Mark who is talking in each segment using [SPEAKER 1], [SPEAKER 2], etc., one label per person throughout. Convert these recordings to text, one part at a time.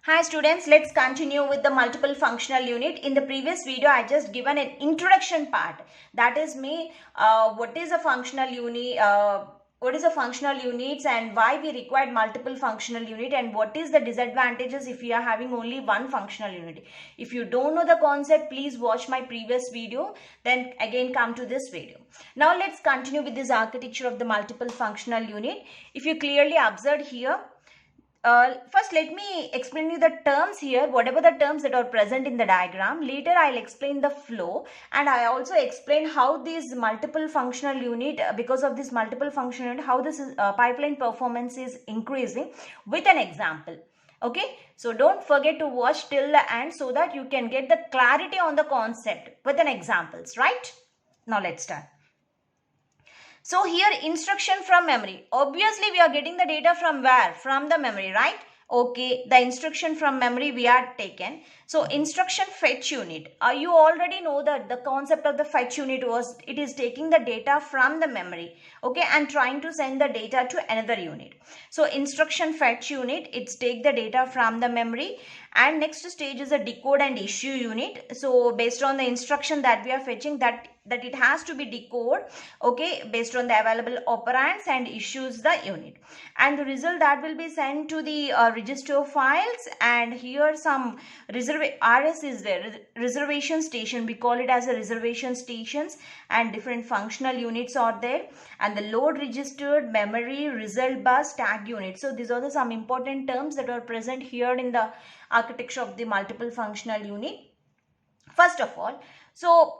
[SPEAKER 1] Hi students, let's continue with the multiple functional unit. In the previous video, I just given an introduction part. That is what is a functional unit, what is a functional units and why we required multiple functional unit and what is the disadvantages if you are having only one functional unit. If you don't know the concept, please watch my previous video, then again come to this video. Now let's continue with this architecture of the multiple functional unit. If you clearly observed here, first let me explain you the terms here, whatever the terms that are present in the diagram. Later I'll explain the flow, and I also explain how these multiple functional unit, because of this multiple functional unit, how this pipeline performance is increasing with an example. Okay, so don't forget to watch till the end so that you can get the clarity on the concept with an examples, right? Now let's start. So here instruction from memory. Obviously we are getting the data from where? From the memory, right? Okay, the instruction from memory we are taken. So instruction fetch unit. You already know that the concept of the fetch unit was it is taking the data from the memory, okay, and trying to send the data to another unit. So instruction fetch unit, it's take the data from the memory, and next stage is a decode and issue unit. So based on the instruction that we are fetching, that it has to be decoded, okay, based on the available operands, and issues the unit, and the result that will be sent to the register files. And here some RS is there, reservation station, we call it as a reservation stations, and different functional units are there, and the load registered, memory, result bus, tag unit. So these are some important terms that are present here in the architecture of the multiple functional unit. First of all, so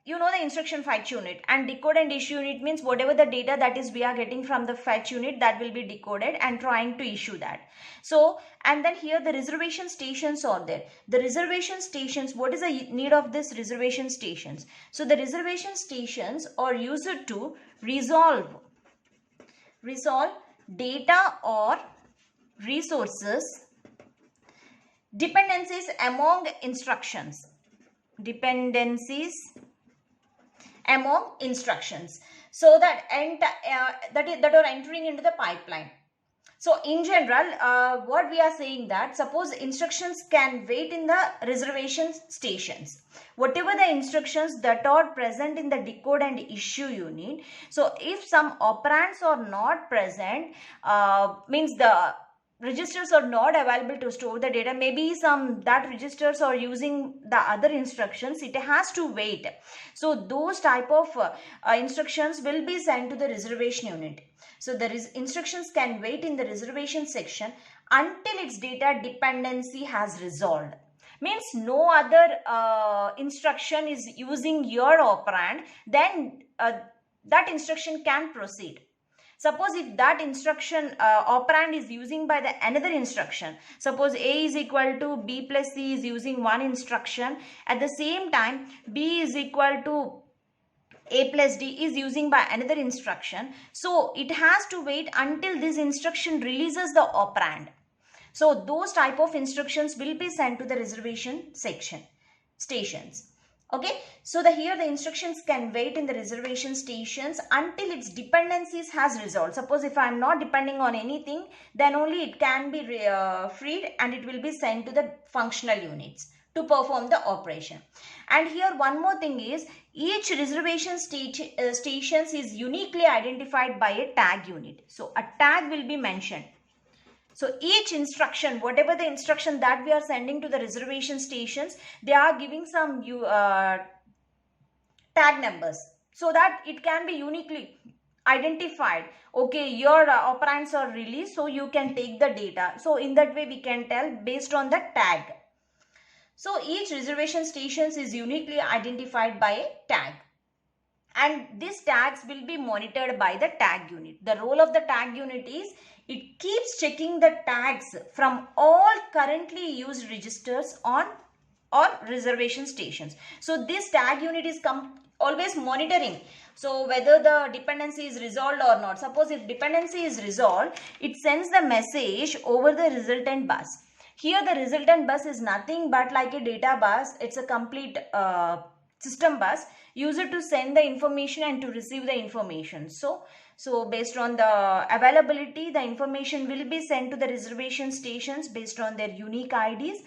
[SPEAKER 1] you know the instruction fetch unit, and decode and issue unit means whatever the data that is we are getting from the fetch unit, that will be decoded and trying to issue that. So, and then here the reservation stations are there. The reservation stations, what is the need of this reservation stations? So the reservation stations are used to resolve data or resources dependencies among instructions. So that that are entering into the pipeline. So in general, what we are saying that suppose instructions can wait in the reservation stations, whatever the instructions that are present in the decode and issue unit. So if some operands are not present, means the registers are not available to store the data, maybe some that registers are using the other instructions, it has to wait. So those type of instructions will be sent to the reservation unit. So the instructions can wait in the reservation section until its data dependency has resolved. Means no other instruction is using your operand, then that instruction can proceed. Suppose if that instruction operand is using by the another instruction, suppose A is equal to B plus C is using one instruction, at the same time B is equal to A plus D is using by another instruction. So it has to wait until this instruction releases the operand. So those type of instructions will be sent to the reservation stations. Okay, so here the instructions can wait in the reservation stations until its dependencies has resolved. Suppose if I am not depending on anything, then only it can be freed and it will be sent to the functional units to perform the operation. And here one more thing is, each reservation stations is uniquely identified by a tag unit. So a tag will be mentioned. So each instruction, whatever the instruction that we are sending to the reservation stations, they are giving some tag numbers so that it can be uniquely identified. Okay, your operands are released, so you can take the data. So in that way we can tell based on the tag. So each reservation stations is uniquely identified by a tag, and these tags will be monitored by the tag unit. The role of the tag unit is it keeps checking the tags from all currently used registers on or reservation stations. So this tag unit is always monitoring, so whether the dependency is resolved or not. Suppose if dependency is resolved, it sends the message over the resultant bus. Here the resultant bus is nothing but like a data bus. It's a complete system bus used to send the information and to receive the information. So So based on the availability, the information will be sent to the reservation stations based on their unique IDs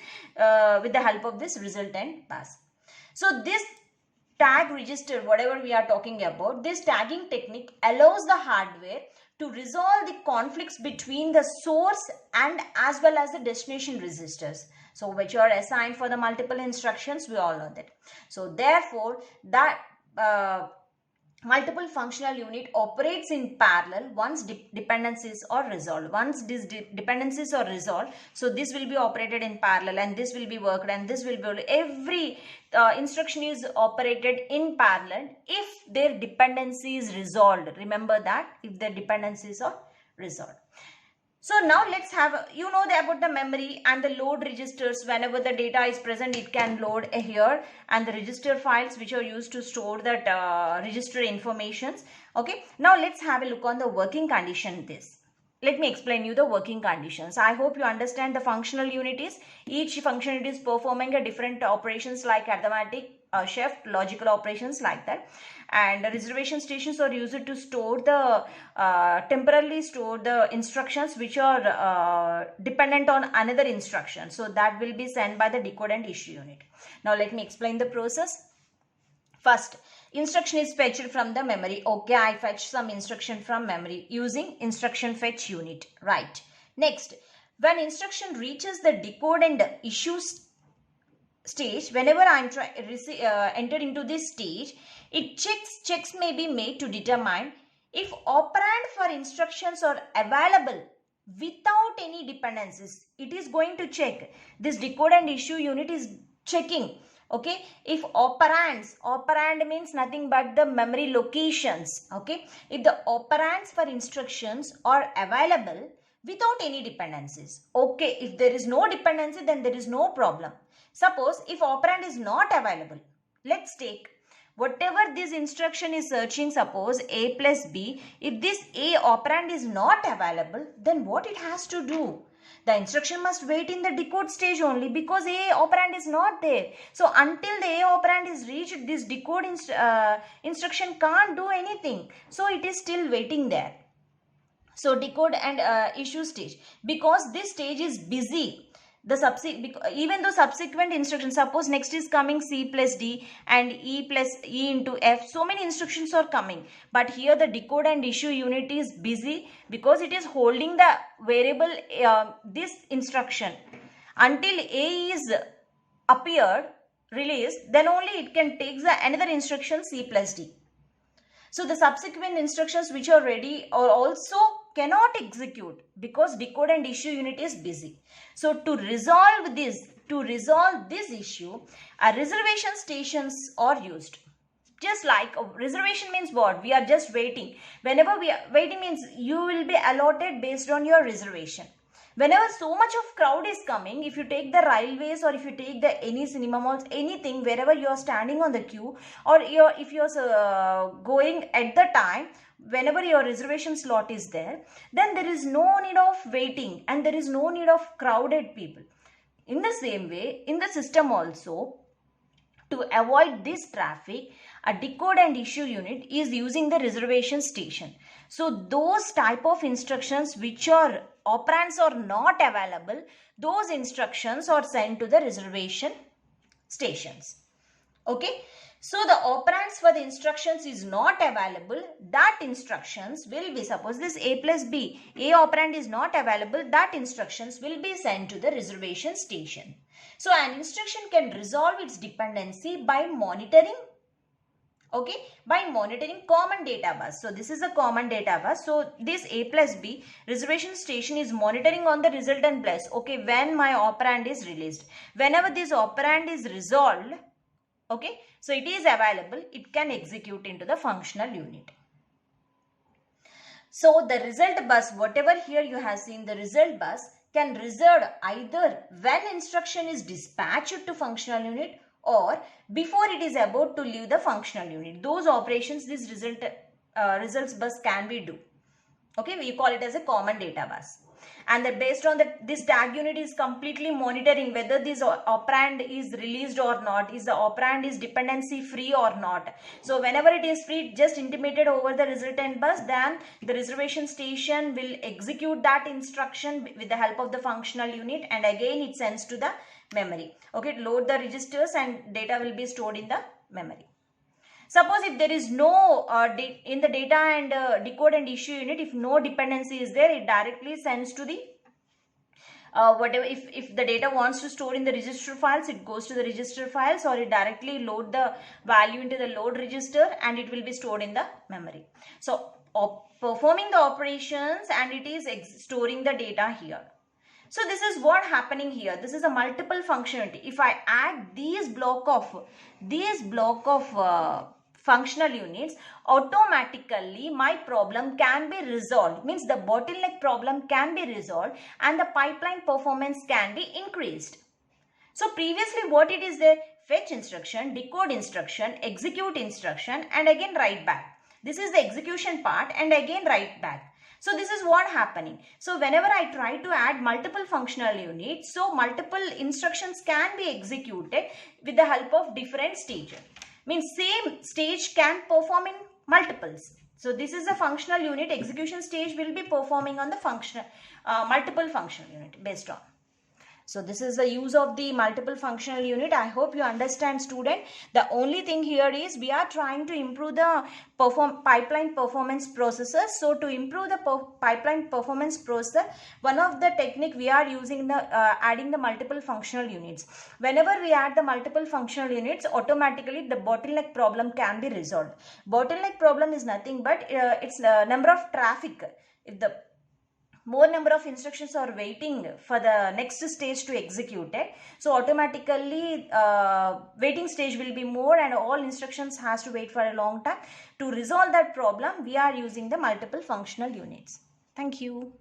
[SPEAKER 1] with the help of this resultant bus. So this tag register, whatever we are talking about, this tagging technique allows the hardware to resolve the conflicts between the source and as well as the destination registers, so which are assigned for the multiple instructions. We all know that. So therefore that multiple functional unit operates in parallel once dependencies are resolved. Once these dependencies are resolved, so this will be operated in parallel and this will be worked and this will be, every instruction is operated in parallel if their dependency is resolved. Remember that, if their dependencies are resolved. So now let's have, you know about the memory and the load registers. Whenever the data is present, it can load here, and the register files which are used to store that register informations. Okay, now let's have a look on the working condition. Let me explain you the working conditions. I hope you understand the functional unities. Each function unit is performing a different operations like arithmetic, shift, logical operations like that. And the reservation stations are used to store the temporarily store the instructions which are dependent on another instruction. So that will be sent by the decode and issue unit. Now let me explain the process. First, instruction is fetched from the memory. Okay, I fetch some instruction from memory using instruction fetch unit. Right. Next, when instruction reaches the decode and issue stage, whenever I'm enter into this stage, it checks may be made to determine if operand for instructions are available without any dependencies. It is going to check. This decode and issue unit is checking. Okay, if operand means nothing but the memory locations. Okay, if the operands for instructions are available without any dependencies. Okay, if there is no dependency, then there is no problem. Suppose if operand is not available, let's take whatever this instruction is searching, suppose A plus B. If this A operand is not available, then what it has to do? The instruction must wait in the decode stage only, because A operand is not there. So until the A operand is reached, this decode instruction can't do anything. So it is still waiting there. So decode and issue stage, because this stage is busy. Even though subsequent instructions, suppose next is coming C plus D and E plus E into F, so many instructions are coming, but here the decode and issue unit is busy because it is holding the variable this instruction until A is appeared, released, then only it can take the another instruction C plus D. So the subsequent instructions which are ready or also cannot execute because decode and issue unit is busy. So to resolve this issue, reservation stations are used. Just like reservation means what? We are just waiting. Whenever we are waiting means you will be allotted based on your reservation. Whenever so much of crowd is coming, if you take the railways or if you take the any cinema malls, anything, wherever you are standing on the queue, or if you are going at the time, whenever your reservation slot is there, then there is no need of waiting and there is no need of crowded people. In the same way, in the system also, to avoid this traffic, a decode and issue unit is using the reservation station. So those type of instructions which are operands are not available, those instructions are sent to the reservation stations. Okay. So the operands for the instructions is not available, that instructions will be, suppose this A plus B, A operand is not available, that instructions will be sent to the reservation station. So an instruction can resolve its dependency by monitoring, okay, by monitoring common data bus. So this is a common data bus. So this A plus B reservation station is monitoring on the resultant bus. Okay, when my operand is released, whenever this operand is resolved, okay, so it is available, it can execute into the functional unit. So the result bus, whatever here you have seen, the result bus can result either when instruction is dispatched to functional unit or before it is about to leave the functional unit. Those operations this results bus can be do. Okay, we call it as a common data bus. and that based on that, this tag unit is completely monitoring whether this operand is released or not, is the operand is dependency free or not. So whenever it is free, just intimated over the resultant bus, then the reservation station will execute that instruction with the help of the functional unit, and again it sends to the memory. Okay, load the registers and data will be stored in the memory. Suppose if there is no in the data and decode and issue unit, if no dependency is there, it directly sends to the whatever. If the data wants to store in the register files, it goes to the register files, or it directly load the value into the load register and it will be stored in the memory. So performing the operations, and it is storing the data here. So this is what happening here. This is a multiple functionality. If I add these block of functional units, automatically my problem can be resolved. Means the bottleneck problem can be resolved and the pipeline performance can be increased. So previously what it is there? Fetch instruction, decode instruction, execute instruction, and again write back. This is the execution part, and again write back. So this is what happening. So whenever I try to add multiple functional units, so multiple instructions can be executed with the help of different stages. Means same stage can perform in multiples. So this is a functional unit. Execution stage will be performing on the multiple functional unit based on. So this is the use of the multiple functional unit. I hope you understand, student. The only thing here is we are trying to improve the pipeline performance processes. So to improve the pipeline performance process, one of the technique we are using the adding the multiple functional units. Whenever we add the multiple functional units, automatically the bottleneck problem can be resolved. Bottleneck problem is nothing but it's the number of traffic. If the more number of instructions are waiting for the next stage to execute it, so automatically waiting stage will be more and all instructions has to wait for a long time. To resolve that problem, we are using the multiple functional units. Thank you.